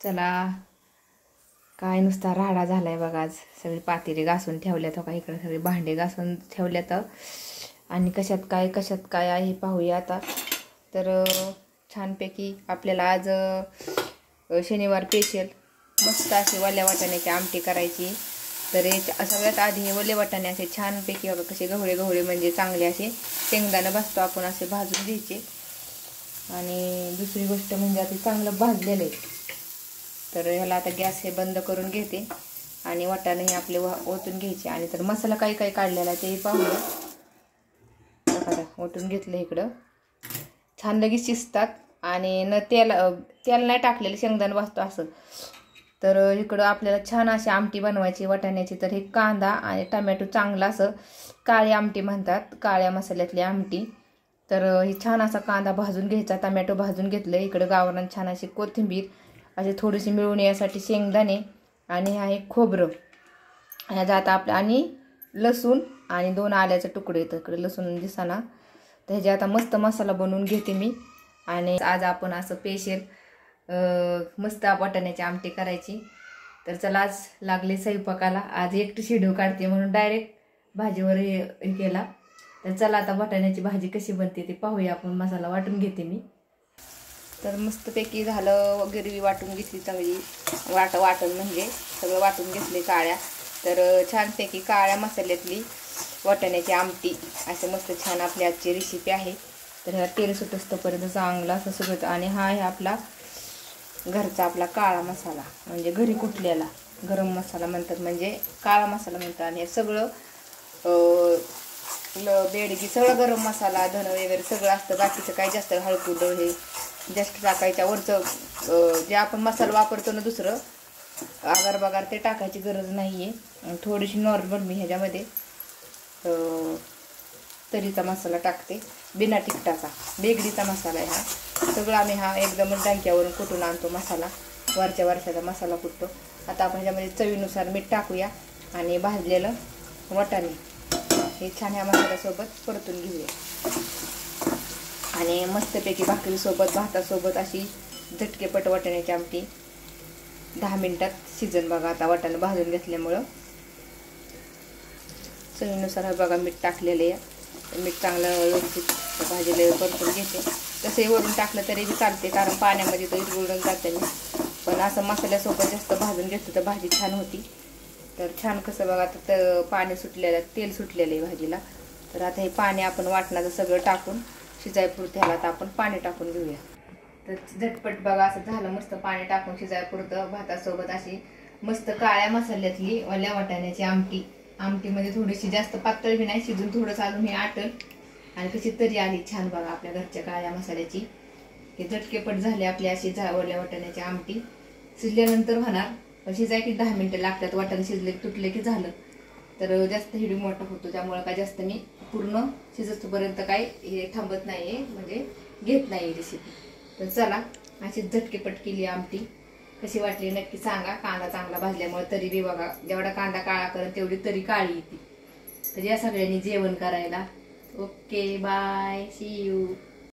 चला काय नुसता राडा झालाय बघा. आज सगळी पातेली घासून ठेवल्यात हो का, इकडे सगळे भांडे घासून ठेवल्यात आणि कशात काय आहे पाहूया आता. तर छानपैकी आपल्याला आज शनिवार स्पेशल मस्त अशी वल्या वाटाण्याची आमटी करायची. तर सगळ्यात आधी ओले वाटाणे असे छानपैकी बघा कसे गवळे म्हणजे चांगले असे शेंगदाणा भाजतो आपण असे भाजून घ्यायचे. आणि दुसरी गोष्ट म्हणजे आता चांगलं भाजलेलं आहे. तर ह्याला आता गॅस हे बंद करून घेते आणि वाटाणे हे आपले ओतून घ्यायचे. आणि तर मसाला काही काढलेला आहे ते पाहूया. बघा ओतून घेतलं इकडं. छान लगेच शिजतात आणि न तेल नाही टाकलेलं शेंगदाणा भाजतो असं. तर इकडं आपल्याला छान अशी आमटी बनवायची वाटाण्याची. तर हे कांदा आणि टमॅटो चांगला असं काळी आमटी म्हणतात, काळ्या मसाल्यातली आमटी. तर ही छान असा कांदा भाजून घ्यायचा, टमॅटो भाजून घेतलं. इकडं गावरान छान अशी कोथिंबीर असे थोडीशी मिळून यासाठी शेंगदाणे आणि हे आहे खोबरं ह्याचा आता आपलं आणि लसूण आणि 2 आल्याचे तुकडे येतं. इकडे लसूण दिसाना. तर ह्याचा आता मस्त मसाला बनवून घेते मी. आणि आज आपण असं स्पेशल मस्त वाटाण्याची आमटी करायची. तर चला आज लागले स्वयंपाकाला. आज एकटी शेड्यू काढते म्हणून डायरेक्ट भाजीवर हे केला. तर चला आता वाटाण्याची भाजी कशी बनते ते पाहूया आपण. मसाला वाटून घेते मी. तर मस्तपैकी झालं, गिरवी वाटून घेतली चांगली. वाटण म्हणजे सगळं वाटून घेतले काळ्या. तर छानपैकी काळ्या मसाल्यातली वाटाण्याची आमटी असे मस्त छान आपली आजची रेसिपी आहे. तर ह्याला तेल सुटस्तोपर्यंत चांगला असं सगळं. आणि हा आहे आपला घरचा आपला काळा मसाला म्हणजे घरी कुटलेला गरम मसाला म्हणतात, म्हणजे काळा मसाला म्हणतात. आणि हे सगळं बेडगी सगळं गरम मसाला धन वगैरे सगळं असतं. बाकीचं काही जास्त हळकुंड हे जास्त टाकायच्या. वरचं जे आपण मसाला वापरतो ना दुसरं आगार बागार ते टाकायची गरज नाही आहे. थोडीशी नॉर्मल मी ह्याच्यामध्ये तरीचा मसाला टाकते, बिना तिखटाचा बेगडीचा मसाला आहे हा. सगळं आम्ही हा एकदमच डंक्यावरून कुटून आणतो मसाला, वर्षाचा मसाला कुटतो. आता आपण ह्याच्यामध्ये चवीनुसार मीठ टाकूया आणि भाजलेलं वाटाणे हे छान ह्या मसाल्यासोबत परतून घेऊया. आणि मस्तपैकी भाकरीसोबत भातासोबत अशी झटकेपट वाटाण्याची आमटी 10 मिनिटात शिजन बघा. आता वाटाणे भाजून घेतल्यामुळं चवीनुसार हे बघा मीठ टाकलेलं आहे. मीठ चांगलं व्यवस्थित भाजीला परतून घेते. तसंही वरून टाकलं तरी बी चालते, कारण पाण्यामध्ये तो इरगुळून जाते मी. पण असं मसाल्यासोबत जास्त भाजून घेतलं तर भाजी छान होती. तर छान कसं बघा आता पाणी सुटलेलं, तेल सुटलेलं आहे भाजीला. तर आता हे पाणी आपण वाटणाचं सगळं टाकून शिजायपुरतं ह्याला आता आपण पाणी टाकून घेऊया. तर झटपट बघा असं झालं, मस्त पाणी टाकून शिजायपुरतं भातासोबत अशी मस्त काळ्या मसाल्यातली ओल्या वाटाण्याची आमटी. आमटीमध्ये थोडीशी जास्त पातळ बी नाही, शिजून थोडंसं अजून हे आटल. आणि कशी तरी आली छान बघा आपल्या घरच्या काळ्या मसाल्याची. हे झटकेपट झाले आपली अशी ओल्या वाटाण्याची आमटी. शिजल्यानंतर होणार, पण शिजाय की 10 मिनिटं लागतात. वाटाणे शिजले तुटले की झालं. तर जास्त हिडू मोठा होतो, त्यामुळे काय जास्त मी पूर्ण शिजतपर्यंत काय हे थांबत नाहीये, म्हणजे घेत नाही रेसिपी. तर चला अशी झटकेपट केली आमटी. कशी वाटली नक्की सांगा. कांदा चांगला भाजल्यामुळे तरी बी बघा, जेवढा कांदा काळा करेल तेवढी तरी काळी येते. तर या सगळ्यांनी जेवण करायला. Okay bye, see you.